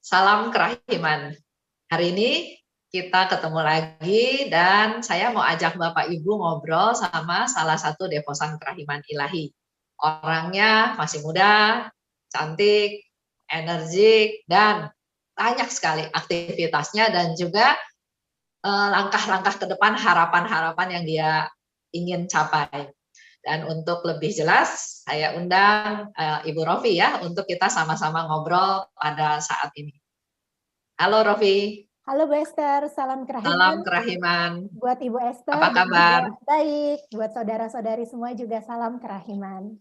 Salam kerahiman. Hari ini kita ketemu lagi dan saya mau ajak Bapak Ibu ngobrol sama salah satu devosan kerahiman ilahi. Orangnya masih muda, cantik, energik, dan banyak sekali aktivitasnya dan juga langkah-langkah ke depan harapan-harapan yang dia ingin capai. Dan untuk lebih jelas, saya undang Ibu Rofi ya untuk kita sama-sama ngobrol pada saat ini. Halo Rofi. Halo Bu Esther, salam Salam kerahiman kerahiman. buat Ibu Esther Apa dan juga kabar? baik buat saudara-saudari semua juga salam kerahiman.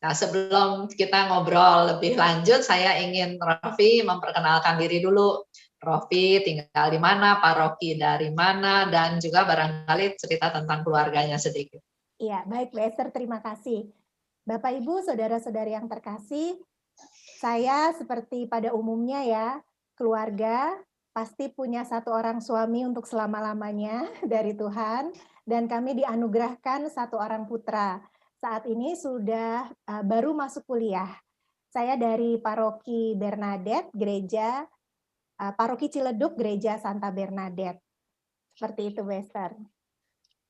Nah, sebelum kita ngobrol lebih lanjut, saya ingin Rofi memperkenalkan diri dulu. Rofi tinggal di mana, paroki dari mana, dan juga barangkali cerita tentang keluarganya sedikit. Iya, baik Bu Esther, terima kasih. Bapak Ibu, saudara-saudari yang terkasih, saya seperti pada umumnya ya, keluarga pasti punya satu orang suami untuk selama-lamanya dari Tuhan, dan kami dianugerahkan satu orang putra. Saat ini sudah baru masuk kuliah. Saya dari paroki Bernadette, gereja Paroki Ciledug, Gereja Santa Bernadette. Seperti itu, Wester.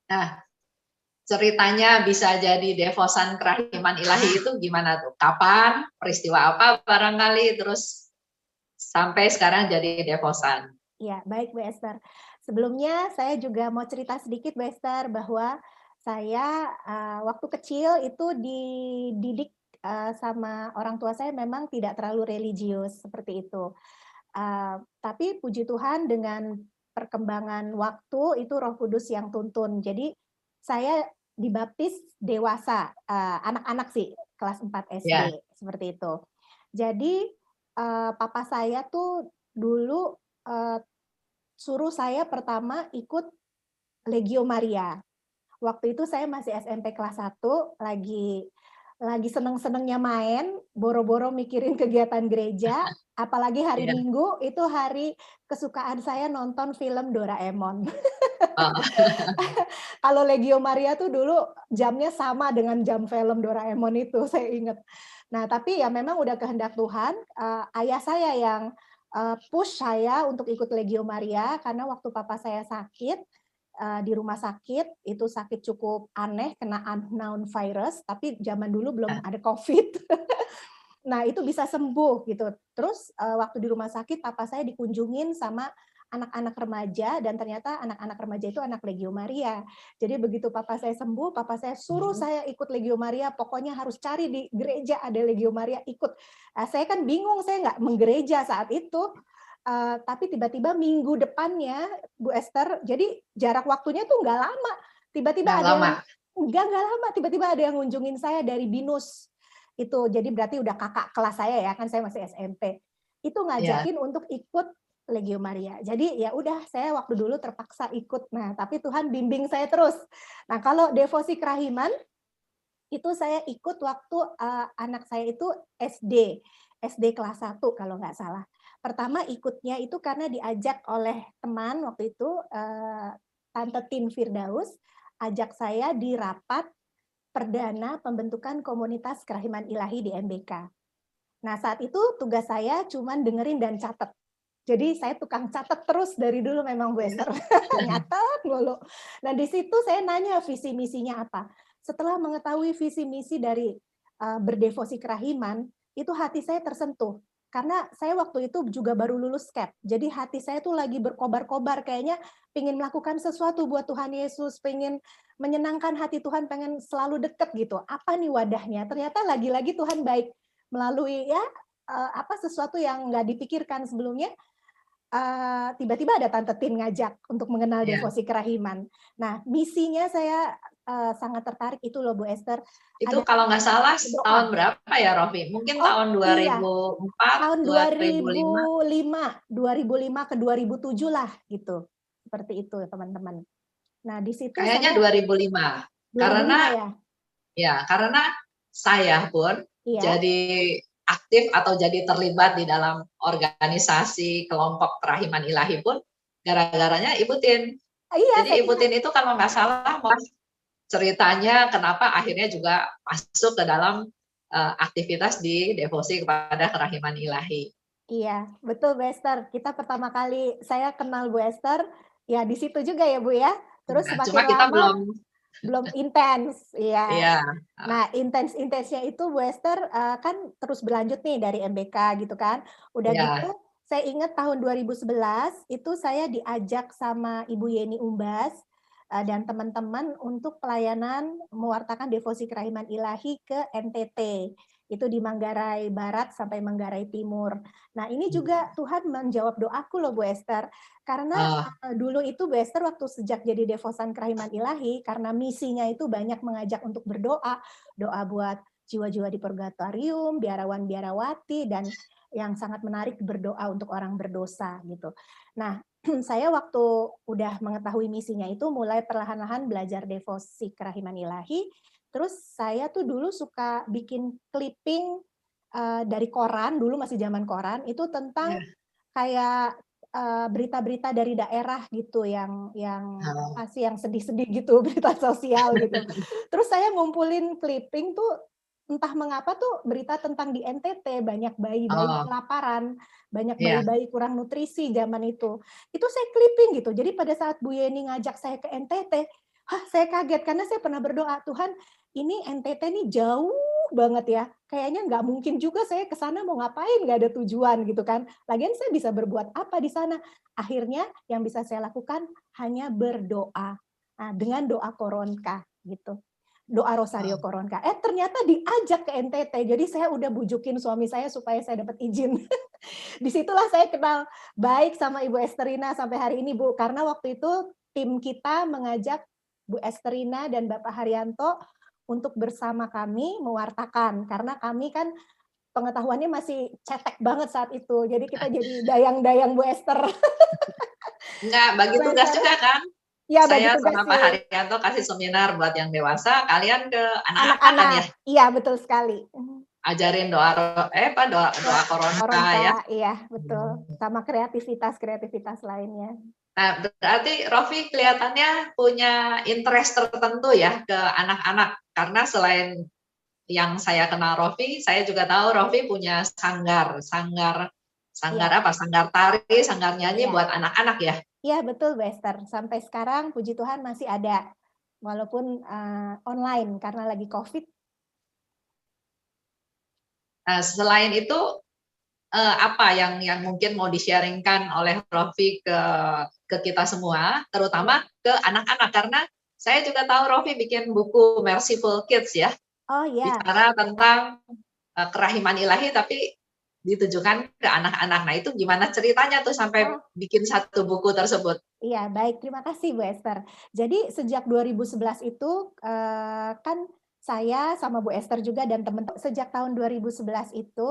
Nah, ceritanya bisa jadi devosan kerahiman ilahi itu gimana tuh? Kapan? Peristiwa apa barangkali? Terus sampai sekarang jadi devosan. Ya, baik Bu Esther. Sebelumnya saya juga mau cerita sedikit Bu Esther bahwa saya waktu kecil itu dididik sama orang tua saya memang tidak terlalu religius seperti itu. Tapi puji Tuhan dengan perkembangan waktu itu Roh Kudus yang tuntun. Jadi saya dibaptis dewasa, anak-anak sih, kelas 4 SD, Ya. seperti itu. Jadi papa saya tuh dulu suruh saya pertama ikut Legio Maria. Waktu itu saya masih SMP kelas 1, lagi seneng-senengnya main, boro-boro mikirin kegiatan gereja, apalagi hari Ya. Minggu itu hari kesukaan saya nonton film Doraemon. Oh. Kalau Legio Maria tuh dulu jamnya sama dengan jam film Doraemon itu, saya ingat. Nah, tapi ya memang udah kehendak Tuhan, ayah saya yang push saya untuk ikut Legio Maria karena waktu papa saya sakit di rumah sakit, itu sakit cukup aneh, kena unknown virus, tapi zaman dulu belum ada COVID. Nah, itu bisa sembuh gitu. Terus waktu di rumah sakit papa saya dikunjungin sama anak-anak remaja dan ternyata anak-anak remaja itu anak Legio Maria. Jadi begitu papa saya sembuh, papa saya suruh saya ikut Legio Maria, pokoknya harus cari di gereja ada Legio Maria, ikut. Nah, saya kan bingung, saya nggak menggereja saat itu. Tapi tiba-tiba minggu depannya, Bu Esther, jadi jarak waktunya tuh nggak lama. Tiba-tiba ada yang nggak lama, tiba-tiba ada yang ngunjungin saya dari BINUS. Itu jadi berarti udah kakak kelas saya ya, kan saya masih SMP. Itu ngajakin untuk ikut Legio Maria. Jadi ya udah, saya waktu dulu terpaksa ikut. Nah, tapi Tuhan bimbing saya terus. Nah, kalau devosi kerahiman itu saya ikut waktu anak saya itu SD kelas 1 kalau nggak salah. Pertama ikutnya itu karena diajak oleh teman waktu itu, Tante Tin Firdaus, ajak saya di rapat perdana pembentukan komunitas kerahiman ilahi di MBK. Nah, saat itu tugas saya cuma dengerin dan catat. Jadi saya tukang catat terus dari dulu memang Bu Esther. Nyatet mulu. Nah, di situ saya nanya visi misinya apa. Setelah mengetahui visi misi dari berdevosi kerahiman, itu hati saya tersentuh. Karena saya waktu itu juga baru lulus KEP. Jadi hati saya tuh lagi berkobar-kobar, kayaknya pengen melakukan sesuatu buat Tuhan Yesus, pengen menyenangkan hati Tuhan, pengen selalu deket gitu. Apa nih wadahnya? Ternyata lagi-lagi Tuhan baik melalui ya sesuatu yang nggak dipikirkan sebelumnya. Tiba-tiba ada Tante Tin ngajak untuk mengenal devosi kerahiman. Nah, misinya saya sangat tertarik itu loh Bu Esther. Itu Ada kalau nggak salah tahun doa. berapa ya Rofi? Mungkin Oh tahun iya, 2004, tahun 2005? 2005 ke 2007 lah gitu. Seperti itu teman-teman. Nah, di situ Kayaknya saya 2005. 2005 Karena ya. karena saya pun Iya. jadi aktif atau jadi terlibat di dalam organisasi kelompok kerahiman ilahi pun gara-garanya Ibu Tin. Iya, Jadi saya Ibu ingat. Tin itu kalau nggak salah ceritanya kenapa akhirnya juga masuk ke dalam aktivitas di devosi kepada kerahiman ilahi. Iya, betul Bu Esther. Kita pertama kali saya kenal Bu Esther, ya di situ juga ya Bu ya. Terus Nah, cuma semakin kita lama belum belum intens, iya. iya, Nah, intens-intensnya itu Bu Esther, kan terus berlanjut nih dari MBK gitu kan. Udah iya, gitu saya ingat tahun 2011 itu saya diajak sama Ibu Yeni Umbas, dan teman-teman untuk pelayanan mewartakan devosi kerahiman ilahi ke NTT. Itu di Manggarai Barat sampai Manggarai Timur. Nah, ini juga Tuhan menjawab doaku loh Bu Esther. Karena, oh, dulu itu Bu Esther waktu sejak jadi devosan kerahiman ilahi, karena misinya itu banyak mengajak untuk berdoa, doa buat jiwa-jiwa di purgatorium, biarawan-biarawati, dan yang sangat menarik berdoa untuk orang berdosa gitu. Nah, saya waktu udah mengetahui misinya itu mulai perlahan-lahan belajar devosi kerahiman ilahi, terus saya tuh dulu suka bikin clipping, dari koran, dulu masih zaman koran, itu tentang iya, kayak, berita-berita dari daerah gitu yang oh, apa sih, yang sedih-sedih gitu, berita sosial gitu. Terus saya ngumpulin clipping tuh, entah mengapa tuh berita tentang di NTT, banyak bayi-bayi oh, kelaparan, banyak iya, bayi-bayi kurang nutrisi zaman itu. Itu saya clipping gitu. Jadi pada saat Bu Yeni ngajak saya ke NTT, hah, saya kaget karena saya pernah berdoa, "Tuhan, ini NTT nih jauh banget ya, kayaknya nggak mungkin juga saya ke sana mau ngapain, nggak ada tujuan," gitu kan. Lagian saya bisa berbuat apa di sana? Akhirnya yang bisa saya lakukan hanya berdoa. Nah, dengan doa Koronka gitu. Doa Rosario oh. Koronka. Ternyata diajak ke NTT. Jadi saya udah bujukin suami saya supaya saya dapat izin. Disitulah saya kenal baik sama Ibu Esterina sampai hari ini, Bu. Karena waktu itu tim kita mengajak Bu Esterina dan Bapak Haryanto untuk bersama kami mewartakan. Karena kami kan pengetahuannya masih cetek banget saat itu. Jadi kita jadi dayang-dayang Bu Esther. Enggak, bagi Bu tugas Esther, juga kan? ya bagi Saya tugas sama Pak sih. Haryanto kasih seminar buat yang dewasa, kalian ke anak-anak kan Anak-anak, ya? iya betul sekali. Ajarin doa apa, doa doa Doa Corona ya? Koronka, iya betul. Hmm. Sama kreativitas-kreativitas lainnya. Nah, berarti Rofi kelihatannya punya interest tertentu ya ke anak-anak, karena selain yang saya kenal Rofi, saya juga tahu Rofi punya sanggar, sanggar sanggar Iya, apa, sanggar tari, sanggar nyanyi iya. buat anak-anak ya? Iya betul Bu Esther, sampai sekarang puji Tuhan masih ada, walaupun, online karena lagi Covid. Nah, selain itu, apa yang mungkin mau di-sharing-kan oleh Rofi ke kita semua, Iya. terutama ke anak-anak? Karena saya juga tahu Rofi bikin buku Merciful Kids ya, Oh iya, bicara tentang, kerahiman ilahi tapi ditujukan ke anak-anak. Nah, itu gimana ceritanya tuh sampai oh bikin satu buku tersebut? iya baik, terima kasih Bu Esther. Jadi sejak 2011 itu, kan saya sama Bu Esther juga dan teman-teman sejak tahun 2011 itu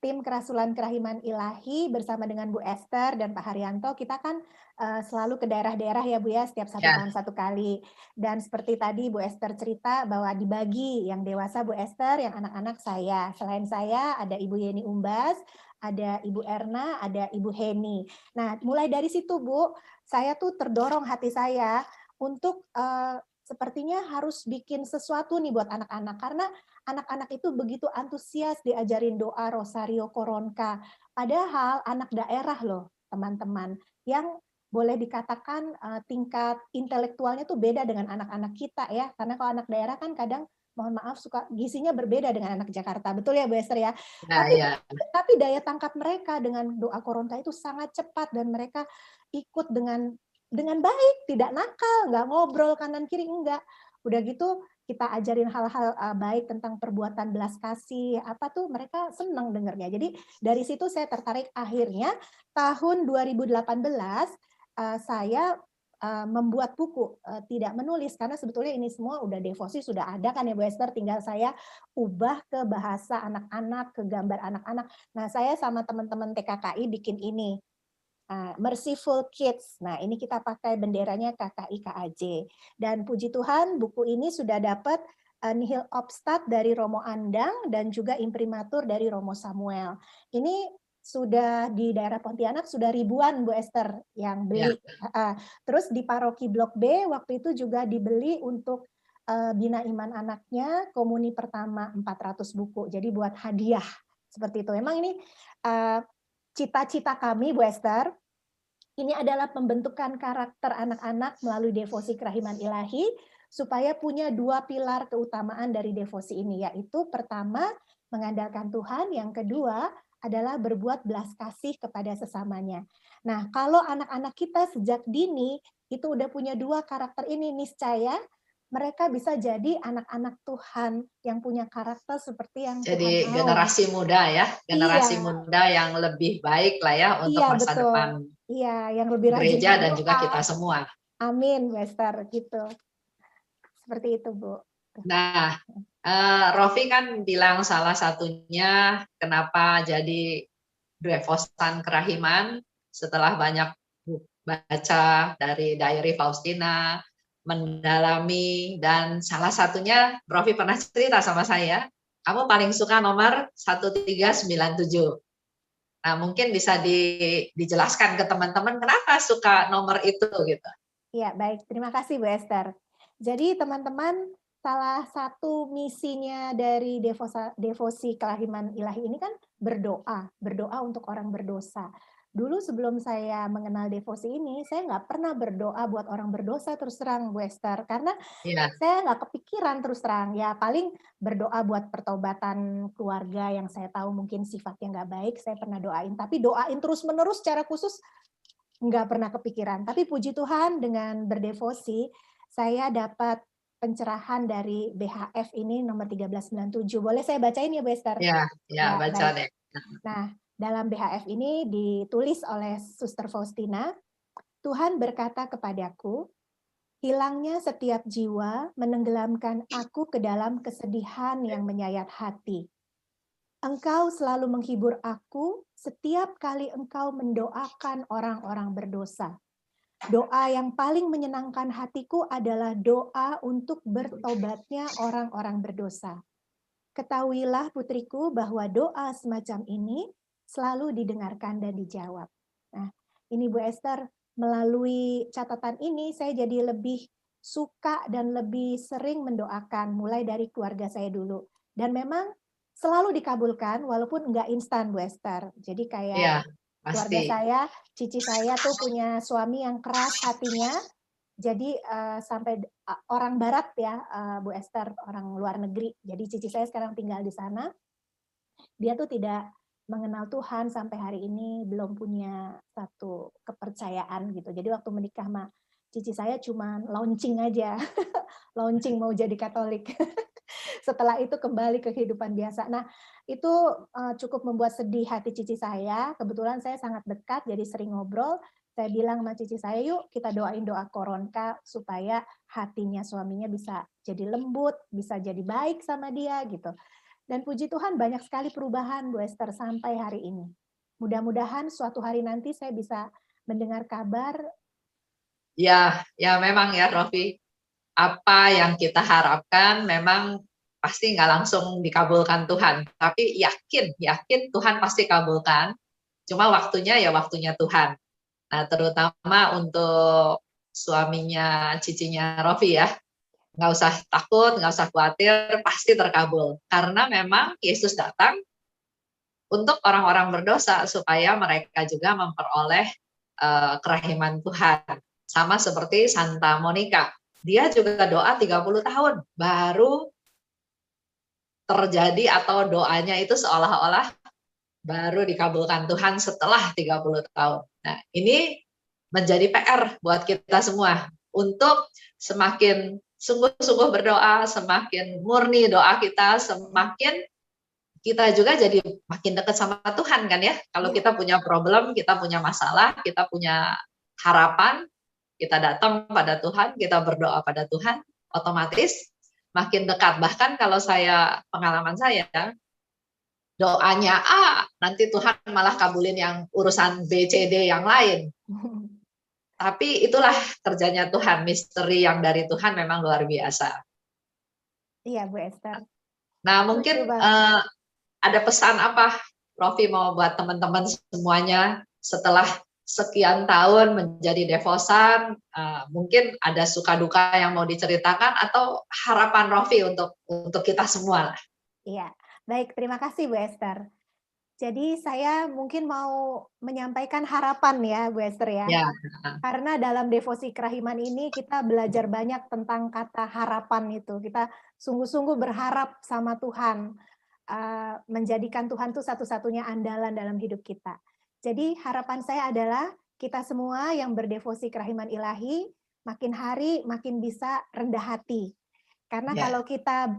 tim Kerasulan Kerahiman Ilahi bersama dengan Bu Esther dan Pak Haryanto, kita kan, selalu ke daerah-daerah ya Bu ya, setiap satu Ya, tahun satu kali. Dan seperti tadi Bu Esther cerita bahwa dibagi, yang dewasa Bu Esther, yang anak-anak saya. Selain saya ada Ibu Yeni Umbas, ada Ibu Erna, ada Ibu Heni. Nah, mulai dari situ Bu, saya tuh terdorong hati saya untuk, sepertinya harus bikin sesuatu nih buat anak-anak, karena anak-anak itu begitu antusias diajarin doa Rosario Koronka. Padahal anak daerah loh, teman-teman, yang boleh dikatakan, tingkat intelektualnya tuh beda dengan anak-anak kita ya. Karena kalau anak daerah kan kadang, mohon maaf, suka gizinya berbeda dengan anak Jakarta. Betul ya Bu Esther ya? ya, Tapi ya. tapi daya tangkap mereka dengan doa Koronka itu sangat cepat dan mereka ikut dengan baik, tidak nakal, nggak ngobrol kanan kiri, enggak. Udah gitu kita ajarin hal-hal, baik tentang perbuatan belas kasih, apa tuh mereka senang dengernya. Jadi dari situ saya tertarik, akhirnya tahun 2018, saya, membuat buku, tidak menulis karena sebetulnya ini semua udah devosi sudah ada kan ya Bu Esther, tinggal saya ubah ke bahasa anak-anak, ke gambar anak-anak. Nah, saya sama teman-teman TKKI bikin ini, Merciful Kids. Nah, ini kita pakai benderanya KKI KAJ. Dan puji Tuhan buku ini sudah dapat nihil obstat dari Romo Andang dan juga imprimatur dari Romo Samuel. Ini sudah di daerah Pontianak sudah ribuan Bu Esther yang Ya. beli. Terus di paroki Blok B waktu itu juga dibeli untuk Bina Iman Anaknya, komuni pertama 400 buku. Jadi buat hadiah seperti itu. Memang ini cita-cita kami, Bu Esther, ini adalah pembentukan karakter anak-anak melalui devosi kerahiman ilahi, supaya punya 2 pilar keutamaan dari devosi ini, yaitu pertama, mengandalkan Tuhan, yang kedua adalah berbuat belas kasih kepada sesamanya. Nah, kalau anak-anak kita sejak dini itu udah punya 2 karakter ini, niscaya mereka bisa jadi anak-anak Tuhan yang punya karakter seperti yang Tuhan Jadi mau. generasi muda ya, generasi Iya, muda yang lebih baik lah ya untuk iya masa betul. depan Iya, yang lebih rajin gereja dan juga kita berdoa. semua. Amin, Wester, gitu. Seperti itu, Bu. Nah, Rofi kan bilang salah satunya kenapa jadi devosan kerahiman setelah banyak baca dari Diary Faustina, mendalami, dan salah satunya Rofi pernah cerita sama saya, kamu paling suka nomor 1397. Nah, mungkin bisa dijelaskan ke teman-teman kenapa suka nomor itu gitu. Ya, baik. Terima kasih, Bu Esther. Jadi, teman-teman, salah satu misinya dari devosi kelahiman ilahi ini kan berdoa, berdoa untuk orang berdosa. Dulu sebelum saya mengenal devosi ini, saya nggak pernah berdoa buat orang berdosa terus terang, Bu Esther, karena Iya, saya nggak kepikiran terus terang. Ya paling berdoa buat pertobatan keluarga yang saya tahu mungkin sifatnya nggak baik, saya pernah doain. Tapi doain terus-menerus secara khusus nggak pernah kepikiran. Tapi puji Tuhan dengan berdevosi, saya dapat pencerahan dari BHF ini nomor 1397. Boleh saya bacain ya, Bu Esther? iya, iya, Ya, baca baik. deh. Nah, dalam BHF ini ditulis oleh Suster Faustina, Tuhan berkata kepadaku, hilangnya setiap jiwa menenggelamkan aku ke dalam kesedihan yang menyayat hati. Engkau selalu menghibur aku setiap kali engkau mendoakan orang-orang berdosa. Doa yang paling menyenangkan hatiku adalah doa untuk bertobatnya orang-orang berdosa. Ketahuilah putriku bahwa doa semacam ini selalu didengarkan dan dijawab. Nah, ini Bu Esther, melalui catatan ini saya jadi lebih suka dan lebih sering mendoakan mulai dari keluarga saya dulu. Dan memang selalu dikabulkan walaupun enggak instan, Bu Esther. Jadi kayak Iya, keluarga pasti. saya, cici saya tuh punya suami yang keras hatinya. Jadi sampai orang barat ya, Bu Esther, orang luar negeri. Jadi cici saya sekarang tinggal di sana. Dia tuh tidak mengenal Tuhan sampai hari ini, belum punya satu kepercayaan gitu. Jadi waktu menikah sama cici saya cuma launching aja, launching mau jadi Katolik. Setelah itu kembali ke kehidupan biasa. Nah, itu cukup membuat sedih hati cici saya. Kebetulan saya sangat dekat, jadi sering ngobrol. Saya bilang sama cici saya, yuk kita doain doa Koronka supaya hatinya suaminya bisa jadi lembut, bisa jadi baik sama dia gitu. Dan puji Tuhan banyak sekali perubahan, Bu Esther, sampai hari ini. Mudah-mudahan suatu hari nanti saya bisa mendengar kabar. Ya, ya memang ya Rofi, apa yang kita harapkan memang pasti nggak langsung dikabulkan Tuhan, tapi yakin, yakin Tuhan pasti kabulkan. Cuma waktunya ya waktunya Tuhan. Nah, terutama untuk suaminya, cicinya Rofi ya, nggak usah takut, nggak usah khawatir, pasti terkabul. Karena memang Yesus datang untuk orang-orang berdosa supaya mereka juga memperoleh kerahiman Tuhan. Sama seperti Santa Monica. Dia juga doa 30 tahun baru terjadi atau doanya itu seolah-olah baru dikabulkan Tuhan setelah 30 tahun. Nah, ini menjadi PR buat kita semua untuk semakin sungguh-sungguh berdoa, semakin murni doa kita, semakin kita juga jadi makin dekat sama Tuhan kan ya. Kalau Ya, kita punya problem, kita punya masalah, kita punya harapan, kita datang pada Tuhan, kita berdoa pada Tuhan, otomatis makin dekat. Bahkan kalau pengalaman saya, doanya A, nanti Tuhan malah kabulin yang urusan B, C, D yang lain. Tapi itulah kerjanya Tuhan, misteri yang dari Tuhan memang luar biasa. iya Bu Esther. Nah, Lucu mungkin banget. ada pesan apa, Rofi mau buat teman-teman semuanya setelah sekian tahun menjadi devosan, mungkin ada suka duka yang mau diceritakan atau harapan Rofi untuk kita semua lah. Iya, baik. Terima kasih Bu Esther. Jadi saya mungkin mau menyampaikan harapan ya, Bu Esther ya. Ya, Karena dalam devosi kerahiman ini kita belajar banyak tentang kata harapan itu. Kita sungguh-sungguh berharap sama Tuhan, menjadikan Tuhan itu satu-satunya andalan dalam hidup kita. Jadi harapan saya adalah kita semua yang berdevosi kerahiman ilahi, makin hari makin bisa rendah hati. Karena ya, kalau kita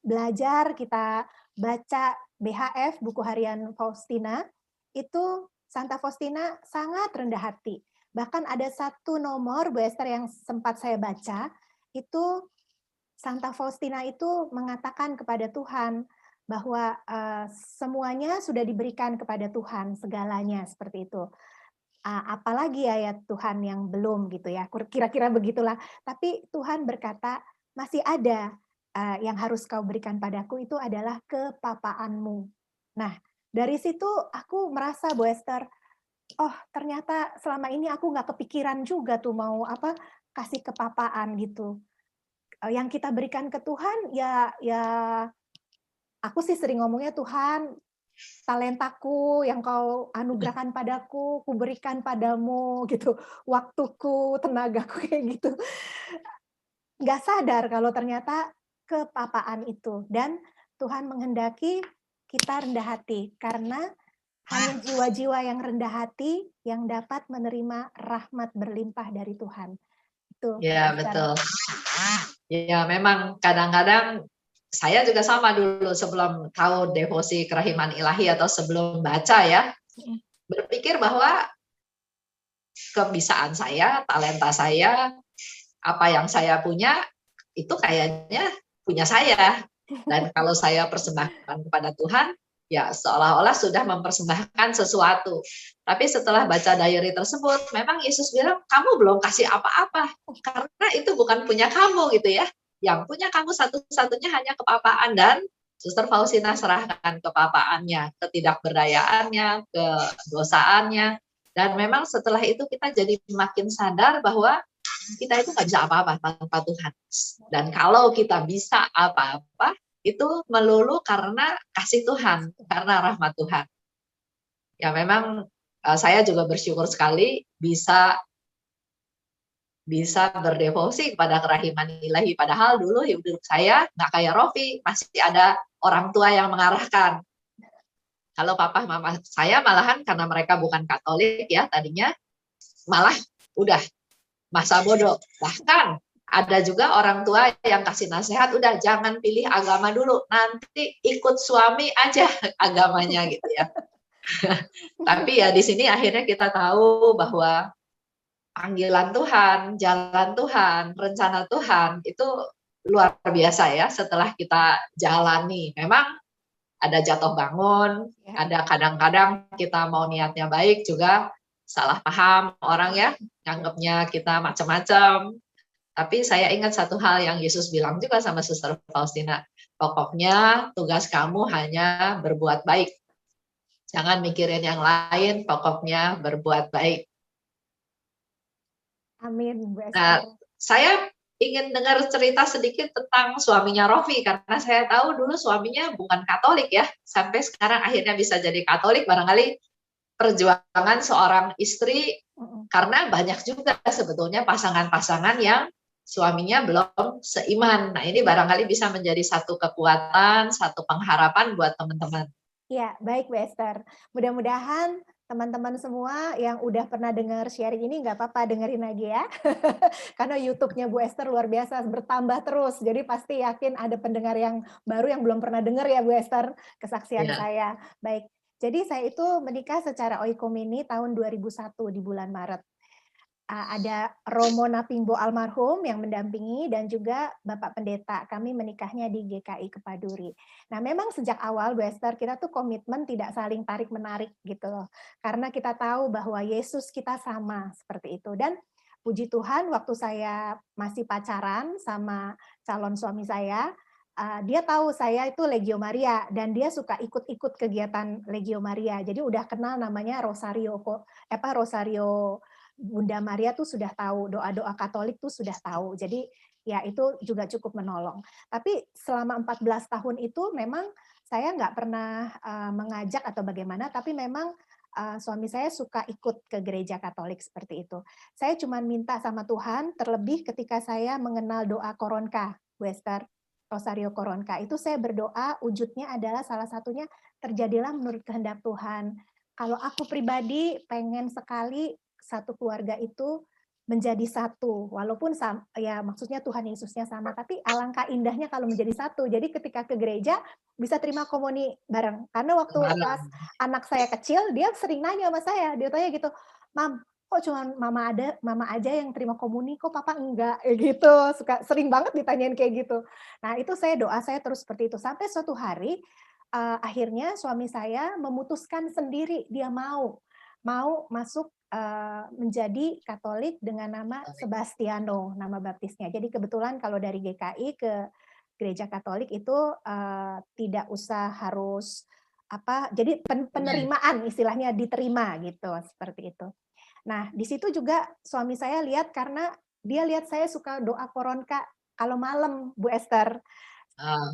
belajar, kita baca BHF, buku harian Faustina, itu Santa Faustina sangat rendah hati. Bahkan ada satu nomor, Bu Esther, yang sempat saya baca, itu Santa Faustina itu mengatakan kepada Tuhan bahwa semuanya sudah diberikan kepada Tuhan, segalanya seperti itu. Apalagi ya Tuhan yang belum gitu ya, kira-kira begitulah. Tapi Tuhan berkata, masih ada yang harus kau berikan padaku, itu adalah kepapaanmu. Nah, dari situ aku merasa, Bu Esther, oh ternyata selama ini aku nggak kepikiran juga tuh mau kasih kepapaan gitu. Yang kita berikan ke Tuhan ya aku sih sering ngomongnya, Tuhan, talentaku yang kau anugerahkan padaku, kuberikan padamu gitu. Waktuku, tenagaku kayak gitu. Nggak sadar kalau ternyata kepapaan itu. Dan Tuhan menghendaki kita rendah hati karena hanya jiwa-jiwa yang rendah hati yang dapat menerima rahmat berlimpah dari Tuhan. Itu, ya, Esther. betul. Ya, memang kadang-kadang saya juga sama dulu sebelum tahu devosi kerahiman ilahi atau sebelum baca ya, berpikir bahwa kebisaan saya, talenta saya, apa yang saya punya itu kayaknya punya saya. Dan kalau saya persembahkan kepada Tuhan, ya seolah-olah sudah mempersembahkan sesuatu. Tapi setelah baca diary tersebut, memang Yesus bilang, kamu belum kasih apa-apa. Karena itu bukan punya kamu gitu ya. Yang punya kamu satu-satunya hanya kepapaan, dan Suster Faustina serahkan kepapaannya, ketidakberdayaannya, kedosaannya. Dan memang setelah itu kita jadi makin sadar bahwa kita itu nggak bisa apa-apa tanpa Tuhan. Dan kalau kita bisa apa-apa, itu melulu karena kasih Tuhan, karena rahmat Tuhan. Ya memang saya juga bersyukur sekali bisa berdevosi kepada kerahiman ilahi. Padahal dulu hidup saya nggak kayak Rofi, masih ada orang tua yang mengarahkan. Kalau papa mama saya malahan karena mereka bukan Katolik ya tadinya, malah udah masa bodoh. Bahkan ada juga orang tua yang kasih nasihat, udah jangan pilih agama dulu, nanti ikut suami aja agamanya gitu ya. Tapi ya di sini akhirnya kita tahu bahwa panggilan Tuhan, jalan Tuhan, rencana Tuhan itu luar biasa ya setelah kita jalani. Memang ada jatuh bangun, ada kadang-kadang kita mau niatnya baik juga salah paham orang ya, nganggapnya kita macam-macam. Tapi saya ingat satu hal yang Yesus bilang juga sama Suster Faustina, pokoknya tugas kamu hanya berbuat baik. Jangan mikirin yang lain, pokoknya berbuat baik. Amin, Bu Nah, Esther. saya ingin dengar cerita sedikit tentang suaminya Rofi, karena saya tahu dulu suaminya bukan Katolik ya, sampai sekarang akhirnya bisa jadi Katolik, barangkali perjuangan seorang istri, karena banyak juga sebetulnya pasangan-pasangan yang suaminya belum seiman. Nah, ini barangkali bisa menjadi satu kekuatan, satu pengharapan buat teman-teman. Ya, baik Bu Esther. Mudah-mudahan teman-teman semua yang udah pernah dengar sharing ini nggak apa-apa dengerin lagi ya. Karena YouTube-nya Bu Esther luar biasa bertambah terus. Jadi pasti yakin ada pendengar yang baru yang belum pernah dengar ya Bu Esther kesaksian Ya, saya. Baik. Jadi saya itu menikah secara oikumene tahun 2001 di bulan Maret. Ada Romo Napingbo almarhum yang mendampingi dan juga Bapak Pendeta. Kami menikahnya di GKI Kepaduri. Nah, memang sejak awal Bu Esther kita tuh komitmen tidak saling tarik-menarik gitu loh. Karena kita tahu bahwa Yesus kita sama seperti itu. Dan puji Tuhan waktu saya masih pacaran sama calon suami saya, dia tahu saya itu Legio Maria dan dia suka ikut-ikut kegiatan Legio Maria. Jadi udah kenal namanya Rosario Rosario Bunda Maria tuh sudah tahu, doa-doa Katolik tuh sudah tahu. Jadi ya itu juga cukup menolong. Tapi selama 14 tahun itu memang saya nggak pernah mengajak atau bagaimana, tapi memang suami saya suka ikut ke gereja Katolik seperti itu. Saya cuma minta sama Tuhan, terlebih ketika saya mengenal doa Koronka, Bu Esther, Rosario Koronka. Itu saya berdoa, wujudnya adalah salah satunya terjadilah menurut kehendak Tuhan. Kalau aku pribadi pengen sekali satu keluarga itu menjadi satu, walaupun ya maksudnya Tuhan Yesusnya sama, tapi alangkah indahnya kalau menjadi satu. Jadi ketika ke gereja bisa terima komuni bareng. Karena waktu pas anak saya kecil, dia sering nanya sama saya, dia tanya gitu, "Mam, kok cuma mama aja yang terima komuni, kok papa enggak?" Gitu, sering banget ditanyain kayak gitu. Nah itu doa saya terus seperti itu, sampai suatu hari, akhirnya suami saya memutuskan sendiri, dia mau masuk menjadi Katolik dengan nama Sebastiano, nama baptisnya. Jadi kebetulan kalau dari GKI ke gereja Katolik itu tidak usah harus jadi penerimaan istilahnya diterima gitu, seperti itu. Nah, di situ juga suami saya lihat karena dia lihat saya suka doa Koronka kalau malam, Bu Esther.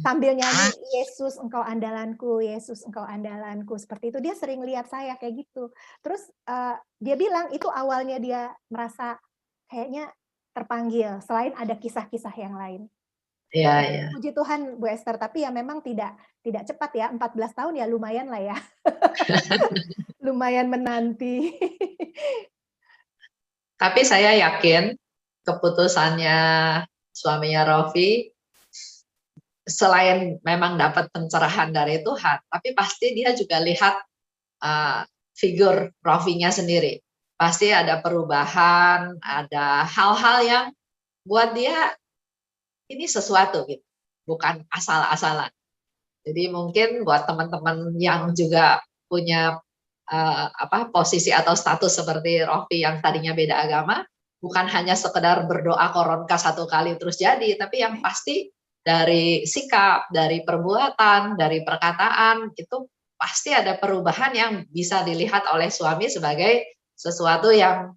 Sambil nyanyi, "Yesus engkau andalanku, Yesus engkau andalanku," seperti itu. Dia sering lihat saya kayak gitu. Terus, dia bilang itu awalnya dia merasa kayaknya terpanggil, selain ada kisah-kisah yang lain. Iya, iya. Puji Tuhan Bu Esther, tapi ya memang tidak cepat ya, 14 tahun ya lumayan lah ya. Lumayan menanti. Tapi saya yakin keputusannya suaminya Rofi, selain memang dapat pencerahan dari Tuhan, tapi pasti dia juga lihat figur Rofinya sendiri. Pasti ada perubahan, ada hal-hal yang buat dia ini sesuatu gitu, bukan asal-asalan. Jadi mungkin buat teman-teman yang juga punya posisi atau status seperti Rofi yang tadinya beda agama, bukan hanya sekedar berdoa koronka satu kali terus jadi, tapi yang pasti dari sikap, dari perbuatan, dari perkataan, itu pasti ada perubahan yang bisa dilihat oleh suami sebagai sesuatu yang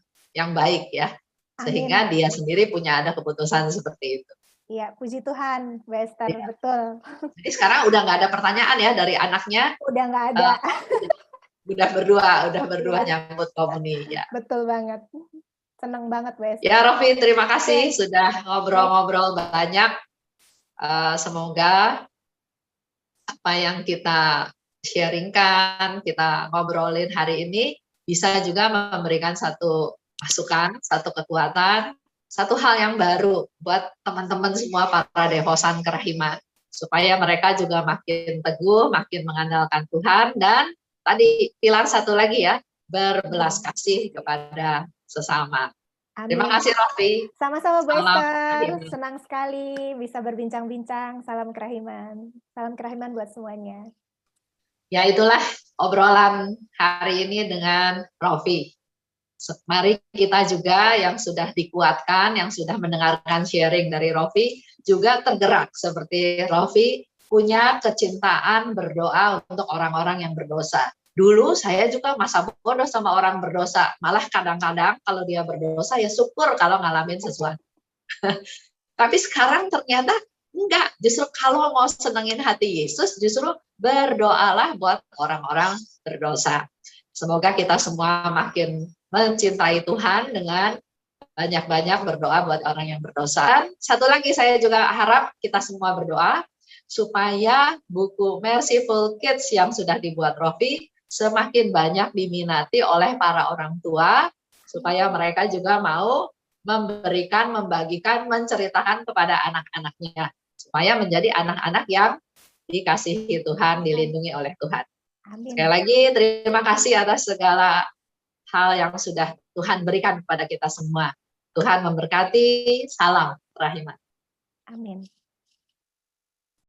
baik ya. Sehingga Amin. dia sendiri punya ada keputusan seperti itu. Iya, puji Tuhan, Bu Esther, Ya. betul. Jadi sekarang udah nggak ada pertanyaan ya dari anaknya. Udah nggak ada. Udah berdua Iya, nyambut komuni ya. betul banget. Senang banget, Bu Ya Esther. Rofi, terima kasih Oke, sudah baik. ngobrol-ngobrol banyak. Semoga apa yang kita sharingkan, kita ngobrolin hari ini bisa juga memberikan satu masukan, satu kekuatan, satu hal yang baru buat teman-teman semua para devosan kerahiman. Supaya mereka juga makin teguh, makin mengandalkan Tuhan, dan tadi pilar satu lagi ya, berbelas kasih kepada sesama. Terima Amin. kasih Rofi. Sama-sama Bu Salam Esther, kerahiman. senang sekali bisa berbincang-bincang. Salam kerahiman. Salam kerahiman buat semuanya. Ya itulah obrolan hari ini dengan Rofi. Mari kita juga yang sudah dikuatkan, yang sudah mendengarkan sharing dari Rofi, juga tergerak seperti Rofi punya kecintaan berdoa untuk orang-orang yang berdosa. Dulu saya juga masa bodoh sama orang berdosa, malah kadang-kadang kalau dia berdosa ya syukur kalau ngalamin sesuatu. Tapi sekarang ternyata enggak, justru kalau mau senengin hati Yesus, justru berdoalah buat orang-orang berdosa. Semoga kita semua makin mencintai Tuhan dengan banyak-banyak berdoa buat orang yang berdosa. Dan satu lagi saya juga harap kita semua berdoa supaya buku Merciful Kids yang sudah dibuat Rofi semakin banyak diminati oleh para orang tua, supaya mereka juga mau memberikan, membagikan, menceritakan kepada anak-anaknya, supaya menjadi anak-anak yang dikasihi Tuhan, dilindungi oleh Tuhan. Amin. Sekali lagi terima kasih atas segala hal yang sudah Tuhan berikan kepada kita semua. Tuhan memberkati, salam kerahiman. Amin.